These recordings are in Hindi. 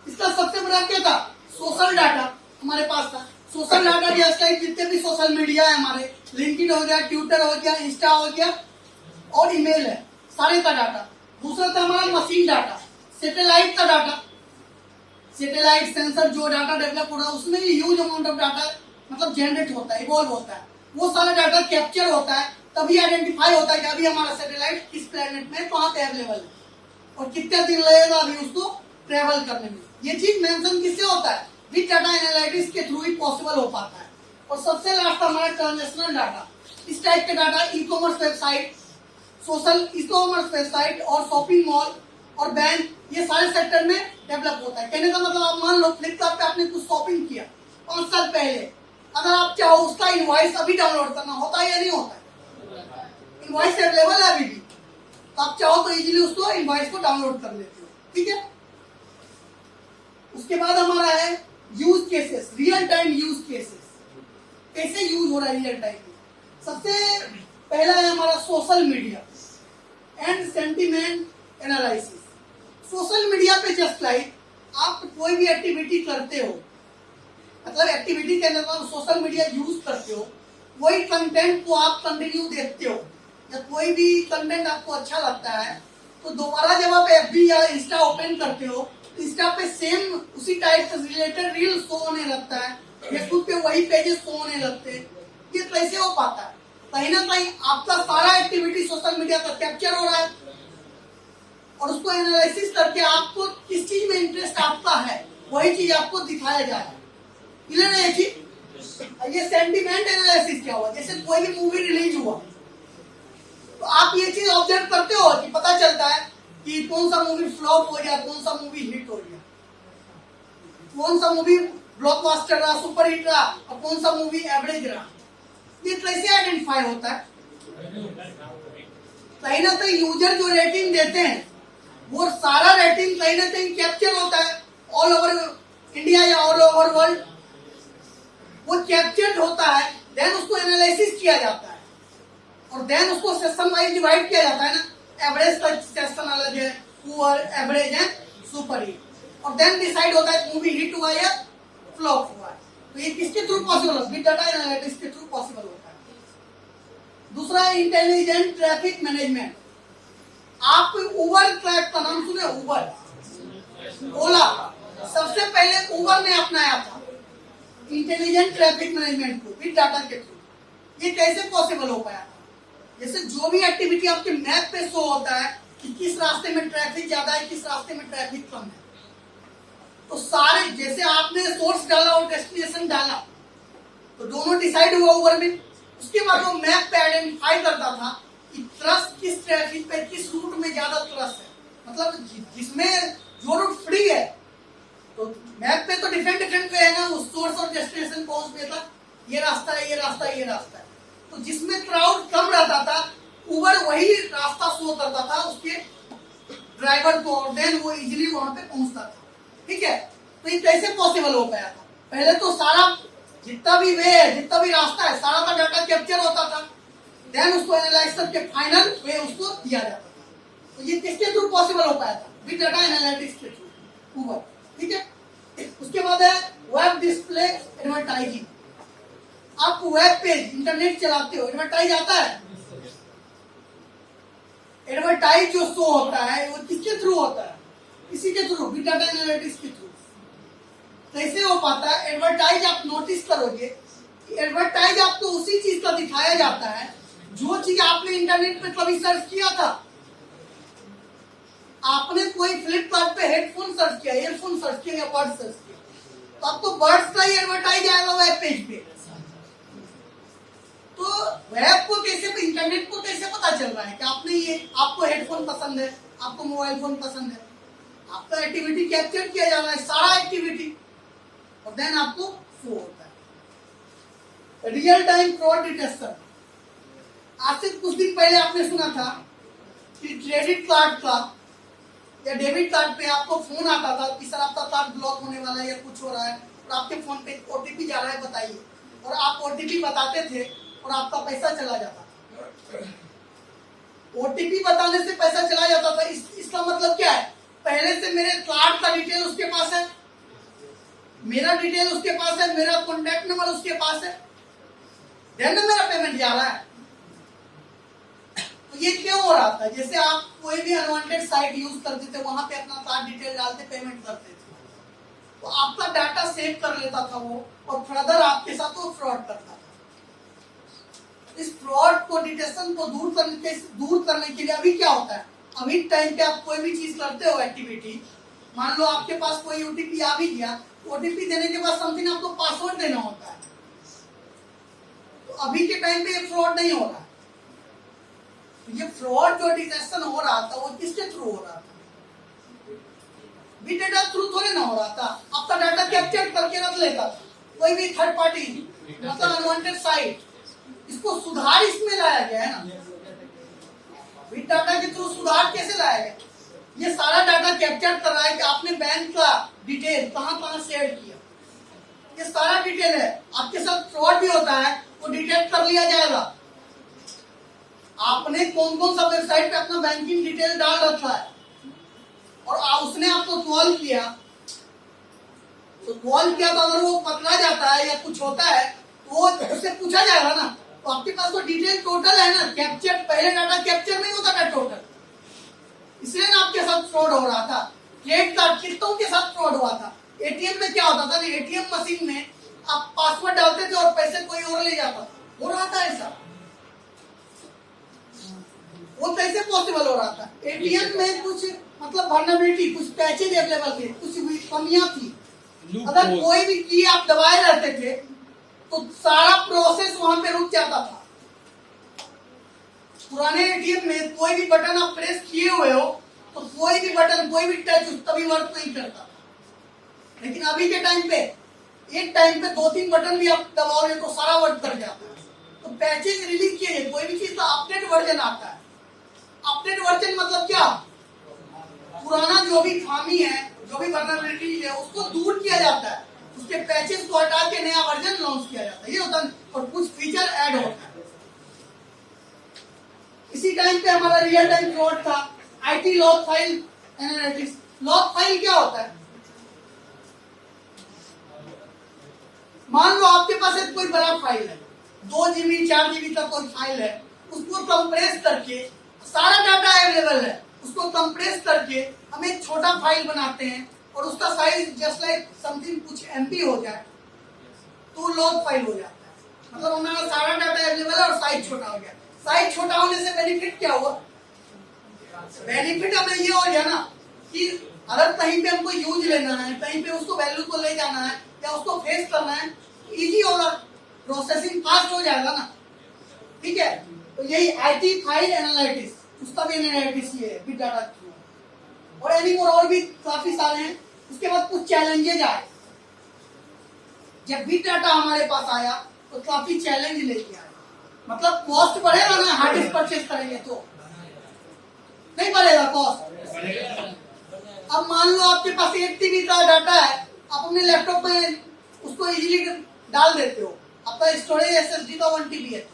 इसका सबसे बड़ा क्या था, सोशल डाटा हमारे पास था। सोशल डाटा जस्ट लाइक जितने भी सोशल मीडिया है हमारे, लिंक्डइन हो गया, ट्विटर हो गया, इंस्टा हो गया और ईमेल है, सारे का डाटा। दूसरा था हमारा मशीन डाटा, सैटेलाइट का डाटा। सैटेलाइट सेंसर जो डाटा डेवलप हो रहा है उसमें ह्यूज अमाउंट ऑफ डाटा मतलब जनरेट होता है, इवॉल्व होता है। वो सारा डाटा कैप्चर होता है, तभी आइडेंटिफाई होता है कि अभी हमारा सैटेलाइट किस प्लेनेट में कहाँ पे अवेलेबल है और कितने दिन लगेगा अभी उसको ट्रेवल करने में। ये चीज मेंशन किससे होता है, बिग डाटा एनालिटिक्स के थ्रू ही पॉसिबल हो पाता है। और सबसे लास्ट हमारा ट्रांजेक्शनल डाटा। इस टाइप के data e commerce website, social e commerce website और शॉपिंग मॉल और बैंक, ये सारे सेक्टर में डेवलप होता है। कहने का मतलब आप मान लो फ्लिपकार्ट पे आपने कुछ शॉपिंग किया 5 साल पहले, अगर आप चाहो उसका इनवॉइस अभी डाउनलोड करना, होता है या नहीं होता है? इनवॉइस अवेलेबल है अभी भी, तो आप चाहो तो इजीली उसको इनवॉइस को डाउनलोड कर लेते हो, ठीक है। उसके बाद हमारा है use cases, real time use cases. कैसे यूज हो रहा है रियल टाइम में? सबसे पहला है हमारा social media and sentiment analysis. Social media पे जस्ट लाइक आप कोई भी एक्टिविटी करते हो, मतलब एक्टिविटी के अंदर सोशल मीडिया यूज करते हो, वही कंटेंट को आप कंटिन्यू देखते हो। या कोई भी कंटेंट आपको अच्छा लगता है तो दोबारा जब आप एफबी या इंस्टा ओपन करते हो, इंस्टा पे सेम उसी टाइप से रिलेटेड रील शो होने लगता है, फेसबुक पे वही पेजेस शो होने लगते हैं। ये कैसे हो पाता है? कहीं ना कहीं आपका सारा एक्टिविटी सोशल मीडिया का कैप्चर हो रहा है और उसको एनालिसिस करके आपको किस चीज में इंटरेस्ट आपका है वही चीज आपको दिखाया जा रहा है। क्लियर है ये चीज? ये सेंटिमेंट एनालिसिस क्या हुआ, जैसे कोई भी मूवी रिलीज हुआ तो आप ये चीज ऑब्जर्व करते हो कि पता चलता है कि कौन सा मूवी फ्लॉप हो गया, कौन सा मूवी हिट हो गया, कौन सा मूवी ब्लॉकबस्टर रहा, सुपर हिट रहा और कौन सा मूवी एवरेज रहा। ये कैसे आइडेंटिफाई होता है? कहीं ना कहीं यूजर जो रेटिंग देते हैं वो सारा रेटिंग कहीं ना कहीं कैप्चर होता है ऑल ओवर इंडिया या ऑल ओवर वर्ल्ड। वो कैप्चर्ड होता है, देन उसको एनालिसिस किया जाता है और देन उसको सेक्शन वाइज डिवाइड किया जाता है ना। एवरेज का सेक्शन अलग है, पुअर, एवरेज है, सुपर हिट, और देन डिसाइड होता है मूवी हिट हुआ या फ्लॉप हुआ है। तो ये किसके थ्रू पॉसिबल होता है? बिग डाटा एनालिटिक्स के थ्रू पॉसिबल होता है। दूसरा है इंटेलिजेंट ट्रैफिक मैनेजमेंट। आप उबर ट्रैक का नाम सुने? उबर, ओला, सबसे पहले उबर ने अपनाया था इंटेलिजेंट ट्रैफिक मैनेजमेंट को बिग डाटा के थ्रू। ये कैसे पॉसिबल हो पाया? जैसे जो भी एक्टिविटी आपके मैप पे शो होता है कि किस रास्ते में ट्रैफिक ज्यादा है, किस रास्ते में ट्रैफिक कम है, तो सारे जैसे आपने सोर्स डाला और डेस्टिनेशन डाला तो दोनों डिसाइड हुआ उबर में। उसके बाद वो मैप पे आइडेंटिफाई करता था कि ट्रस्ट किस ट्रैफिक पे, किस रूट में ज्यादा ट्रस्ट है, मतलब जिसमें जो रूट फ्री है। तो मैप पे तो डिफरेंट डिफरेंट वे है ना उस सोर्स और डेस्टिनेशन पहुंचने तक, ये रास्ता है, ये रास्ता है, ये रास्ता है। तो जिसमें क्राउड कम रहता था उबर वही रास्ता शो करता था उसके ड्राइवर को और देन वो इजीली वहां पे पहुंचता था, ठीक है। तो ये कैसे पॉसिबल हो पाया था? पहले तो सारा जितना भी वे है, जितना भी रास्ता है, सारा का डाटा कैप्चर होता था, देन उसको एनालाइज करके फाइनल वे उसको दिया जाता था। तो ये किसके थ्रू पॉसिबल हो पाया था? बिग डाटा एनालिटिक्स के थ्रू, उबर, ठीक है। उसके बाद है वेब डिस्प्ले एडवर्टाइजिंग। आप वेब पेज इंटरनेट चलाते हो, एडवर्टाइज आता है। एडवर्टाइज जो शो होता है वो किसके थ्रू होता है? इसी के थ्रू, बिग डाटा एनालिटिक्स के थ्रू। कैसे हो पाता है? एडवर्टाइज आप नोटिस करोगे कि एडवर्टाइज आपको उसी चीज का दिखाया जाता है जो चीज आपने इंटरनेट पे कभी सर्च किया था। आपने कोई फ्लिपकार्ट पे हेडफोन सर्च किया, ईयरफोन सर्च किया या बर्ड सर्च किया, तो आपको बर्ड्स का ही एडवर्टाइज आएगा वेब पेज पे। तो वेब को कैसे, इंटरनेट को कैसे पता चल रहा है कि आपने ये, आपको हेडफोन पसंद है, आपको मोबाइल फोन पसंद है, आपका एक्टिविटी कैप्चर किया जा रहा है, सारा एक्टिविटी, और देन आपको शो होता है। Real time fraud detection. आज से कुछ दिन पहले आपने सुना था कि क्रेडिट कार्ड का या डेबिट कार्ड पे आपको फोन आता था कि सर आपका कार्ड ब्लॉक होने वाला है या कुछ हो रहा है और आपके फोन पे ओटीपी जा रहा है, बताइए, और आप ओटीपी बताते थे और आपका पैसा चला जाता था। ओटीपी बताने से पैसा चला जाता था, इसका मतलब क्या है? पहले से मेरे कार्ड का डिटेल उसके पास है, मेरा डिटेल उसके पास है, मेरा कॉन्टैक्ट नंबर उसके पास है, देन ना मेरा पेमेंट जा रहा है। तो ये क्यों हो रहा था? जैसे आप कोई भी अनवांटेड साइट यूज करते थे, वहां पे अपना कार्ड डिटेल डालते, पेमेंट करते थे, तो आपका डाटा सेव कर लेता था वो, और फर्दर आपके साथ वो फ्रॉड करता था। इस फ्रॉड को, डिटेक्शन को दूर करने के लिए अभी क्या होता है, अभी टाइम पे आप कोई भी चीज करते हो एक्टिविटी, मान लो आपके पास कोई ओटीपी आ भी गया, ओटीपी देने के बाद समथिंग आपको पासवर्ड देना होता है। तो अभी के टाइम पे ये फ्रॉड नहीं हो रहा। ये फ्रॉड जो डिटेक्शन हो रहा था वो किसके थ्रू हो रहा था? बिग डेटा थ्रू थोड़ी ना हो रहा था। आपका डाटा कैप्चर करके रख लेता था कोई भी थर्ड पार्टी, मतलब अनवांटेड साइट। इसको सुधार इसमें लाया गया है ना, बिग डाटा के थ्रू सुधार कैसे लाया गया? ये सारा डाटा कैप्चर कर रहा है कि आपने बैंक का डिटेल कहां कहां शेयर किया, ये सारा डिटेल है। आपके साथ फ्रॉड भी होता है, वो डिटेक्ट कर लिया जाएगा। आपने कौन कौन सा वेबसाइट पे अपना बैंकिंग डिटेल डाल रखा है, और उसने आपको कॉल किया, तो कॉल किया तो अगर वो पकड़ा जाता है या कुछ होता है तो वो उससे पूछा जाएगा ना। तो आपके पास तो डिटेल टोटल है ना, कैप्चर, पहले डाटा कैप्चर नहीं होता था टोटल, इसलिए ना आपके साथ फ्रॉड हो रहा था। क्रेडिट कार्ड कितनों के साथ फ्रॉड हुआ था। एटीएम में क्या होता था, एटीएम मशीन में आप पासवर्ड डालते थे और पैसे कोई और ले जाता था, हो रहा था ऐसा। वो कैसे पॉसिबल हो रहा था? एटीएम में कुछ मतलब वल्नरेबिलिटी, कुछ पैचेज अवेलेबल थे, कुछ कमियां थी। अगर कोई भी की आप दबाए रहते थे तो सारा प्रोसेस वहां पे रुक जाता था। पुराने एटीएम में कोई भी बटन आप प्रेस किए हुए हो तो कोई भी बटन, कोई भी टच तभी वर्क नहीं करता। लेकिन अभी के टाइम पे, एक टाइम पे 2-3 बटन भी आप दबाओगे तो सारा वर्क कर जाता है। तो पैचेज रिलीज किए, कोई भी चीज का अपडेट वर्जन आता है। अपडेट वर्जन मतलब क्या? पुराना जो भी खामी है, जो भी वल्नरेबिलिटी है, उसको दूर किया जाता है, उसके पैचेस को हटा के नया वर्जन लॉन्च किया जाता है, ये होता है। और कुछ फीचर ऐड होता है। इसी टाइम पे हमारा रियल टाइम फ्रॉड था, IT log file analytics. Log file क्या होता है? मान लो आपके पास एक कोई बड़ा फाइल है, 2 GB 4 GB तक कोई फाइल है, उसको कंप्रेस करके, सारा डाटा अवेलेबल है, उसको कंप्रेस करके हम एक छोटा फाइल बनाते हैं और उसका साइज जस्ट लाइक समथिंग कुछ MB हो जाए तो लॉग फाइल हो जाता है। मतलब हमारा सारा डाटा अवेलेबल है और साइज छोटा हो गया। साइज छोटा होने से बेनिफिट क्या हुआ? बेनिफिट हमें ये हो गया ना कि अगर कहीं पे हमको यूज लेना है, कहीं पे उसको वैल्यू को ले जाना है या उसको फेस करना है, इजी होगा, प्रोसेसिंग फास्ट हो जाएगा ना। ठीक है, तो यही आईटी फाइल एनालिटिक्स, उसका भी एनालिटिक्स ये है, बिग डाटा थ्रू। और एनीमोर और भी काफी सारे हैं। उसके बाद कुछ चैलेंजेज आए। जब बिग डाटा हमारे पास आया तो काफी चैलेंज लेके आया। मतलब कॉस्ट बढ़ेगा ना, हार्ड डिस्क परचेज करेंगे तो नहीं बढ़ेगा कॉस्ट। अब मान लो आपके पास 1 TB का डाटा है, आप अपने लैपटॉप में उसको इजीली डाल देते हो। आपका स्टोरेज SSD का 1 TB है,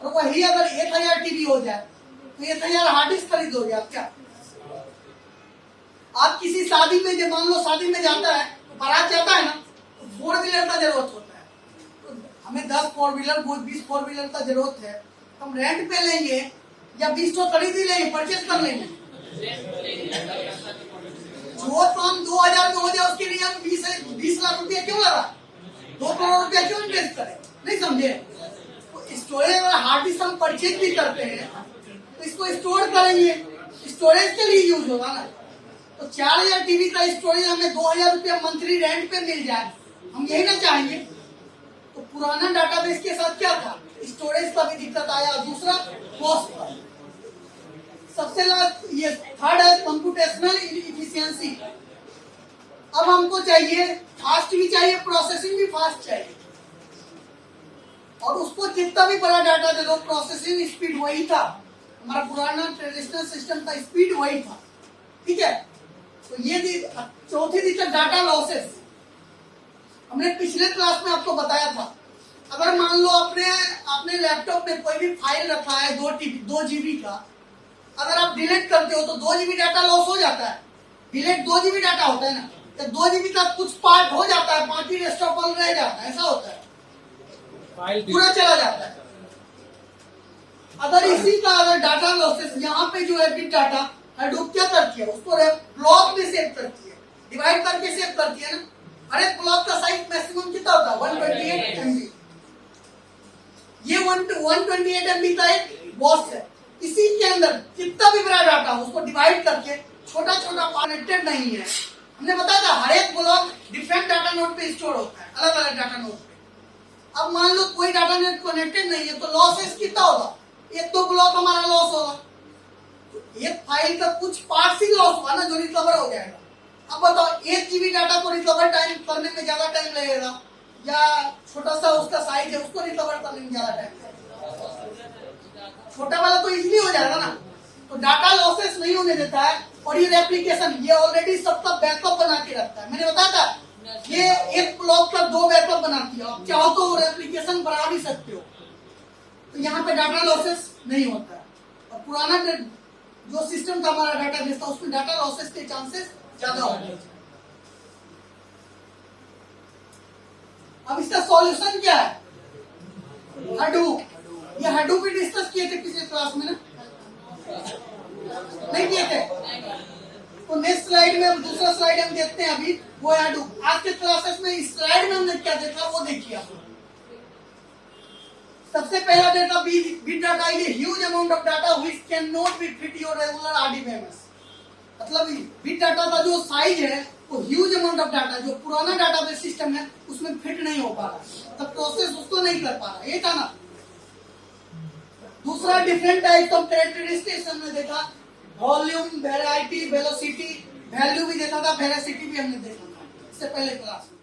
और वही अगर 1000 TB हो जाए तो 1000 हार्ड डिस्क खरीदोगे आप क्या? आप किसी शादी में, जब मान लो शादी में जाता है, बारात जाता है ना, तो 4 व्हीलर का जरूरत होता है। तो हमें 10 4 व्हीलर, 20 4 व्हीलर का जरूरत है, हम रेंट पे लेंगे या 20 तो खरीद ही लेंगे, परचेज कर लेंगे। जो काम 2000 में हो जाए उसके लिए हम 20 लाख रुपया क्यों लगा, 2 करोड़ रुपया क्यों इन्वेस्ट करें? नहीं समझे? तो स्टोरेज और हार्ड डिस्क हम परचेज भी करते हैं तो इसको स्टोर करेंगे, स्टोरेज के लिए यूज होगा ना। तो 4000 TB का स्टोरेज हमें 2000 रुपया मंथली रेंट पे मिल जाए, हम यही ना चाहेंगे। तो पुराना डाटाबेस के साथ क्या था, स्टोरेज का भी दिक्कत आया, दूसरा कॉस्ट का। सबसे लास्ट ये थर्ड है कंप्यूटेशनल इफिशियंसी। अब हमको चाहिए फास्ट भी चाहिए, प्रोसेसिंग भी फास्ट चाहिए, और उसको जितना भी बड़ा डाटा दे दो, प्रोसेसिंग स्पीड वही था। हमारा पुराना ट्रेडिशनल सिस्टम का स्पीड वही था। ठीक है, तो ये चौथी दिक्कत डाटा लॉसेस। हमने पिछले क्लास में आपको बताया था, अगर मान लो अपने लैपटॉप में कोई भी फाइल रखा है 2 GB का, अगर आप डिलीट करते हो तो 2 GB डाटा लॉस हो जाता है। डिलीट 2 GB डाटा होता है ना, तो 2 जीबी का कुछ पार्ट हो जाता है, बाकी रेस्ट ऑफ ऑल रह जाता है, ऐसा होता है, पूरा चला जाता है। अगर इसी का अगर डाटा लॉसेस यहाँ पे जो है बिग डाटा हडूप क्या करती है, उसको ब्लॉक में सेव करती है, डिवाइड करके सेव करती है ना। हर एक ब्लॉक का साइज मैक्सिमम कितना होता है 128 MB। ये 128 MB का एक बॉक्स है, इसी के अंदर कितना भी बड़ा डाटा उसको डिवाइड करके छोटा छोटा कनेक्टेड नहीं है। हमने बताया था हर एक ब्लॉक डिफरेंट डाटा नोड पे स्टोर होता है, अलग अलग डाटा नोड पे। अब मान लो कोई डाटा नोड कनेक्टेड नहीं है तो लॉसेस कितना होगा, 1-2 ब्लॉक हमारा लॉस होगा, एक फाइल का कुछ पार्ट ही लॉस होगा ना, जो रिकवर हो जाएगा। अब बताओ 1 GB डाटा को रिकवर टाइम करने में ज्यादा टाइम लगेगा या छोटा सा उसका साइज है उसको रिकवर करने में ज्यादा टाइम लगेगा? छोटा वाला तो इजीली हो जाएगा ना। तो डाटा लॉसेस नहीं होने देता है। और ये एप्लीकेशन ये ऑलरेडी सबका बैकअप बना के रखता है। मैंने बताया था ये एक ब्लॉक का 2 बैकअप बनाती है, आप चाहो तो और एप्लीकेशन बढ़ा भी सकते हो। तो यहाँ पे डाटा लॉसेस नहीं होता है। और पुराना जो सिस्टम था हमारा डाटाबेस था उसमें डाटा लॉसेस के चांसेस ज्यादा होते हैं। अब इसका सॉल्यूशन क्या है, हडूप। ये हडूप भी डिस्कस किए थे पिछले क्लास में ना, नहीं किए थे? तो नेक्स्ट स्लाइड में दूसरा स्लाइड हम देखते हैं अभी, वो है हडूप। आज के क्लासेस में इस स्लाइड में हमने क्या देखा वो देखिए आप। सबसे पहला data big data is huge amount of data which can not be fit your regular RDBMS। मतलब बिग डाटा का जो साइज है वो ह्यूज अमाउंट ऑफ डाटा जो पुराना डाटाबेस सिस्टम है उसमें फिट नहीं हो पा रहा, तब प्रोसेस उसको नहीं कर पा रहा, ये था ना। दूसरा डिफरेंट टाइप ऑफ कैरेक्टरिस्टिक्स हमने देखा, वॉल्यूम, वैरायटी, वेलोसिटी, वैल्यू भी देखा था, वेलोसिटी भी हमने देखा था इससे पहले क्लास में।